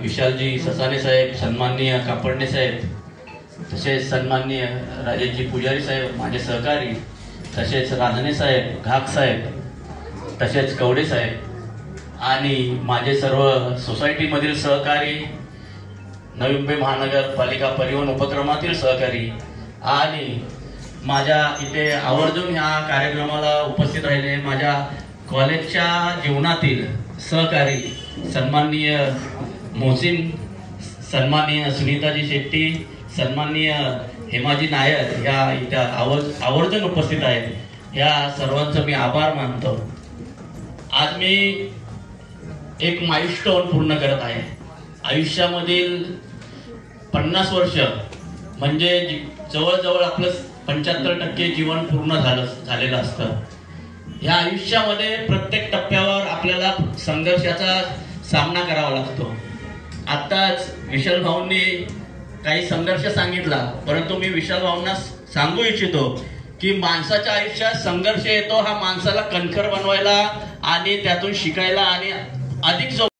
विशालजी ससाने साहेब, सन्माननीय कापडणे साहेब, तसेच सन्माननीय राजेशजी पुजारी साहेब माझे सहकारी, तसेच राधने साहेब, घाक साहेब, तसेच कवडे साहेब आणि माझे सर्व सोसायटीमधील सहकारी, नवी मुंबई महानगरपालिका परिवहन उपक्रमातील सहकारी आणि माझ्या इथे आवर्जून ह्या कार्यक्रमाला उपस्थित राहिले माझ्या कॉलेजच्या जीवनातील सहकारी सन्माननीय मोहसिन, सन्माननीय सुनीताजी शेट्टी, सन्माननीय हेमाजी नायर या इथे आवर्जून उपस्थित आहेत। या सर्वांचं मी आभार मानतो। आज मी एक माइलस्टोन पूर्ण करत आहे। आयुष्यामधील 50 वर्ष म्हणजे जवळजवळ आपलं 75% जीवन पूर्ण झालेलं असतं। या आयुष्यामध्ये प्रत्येक टप्प्यावर आपल्याला संघर्षाचा सामना करावा लागतो। आताच विशाल भाऊंनी काही संघर्ष सांगितला, परंतु मी विशाल भाऊंना सांगू इच्छितो की माणसाच्या आयुष्यात संघर्ष येतो हा माणसाला कणखर बनवायला आणि त्यातून शिकायला आणि अधिक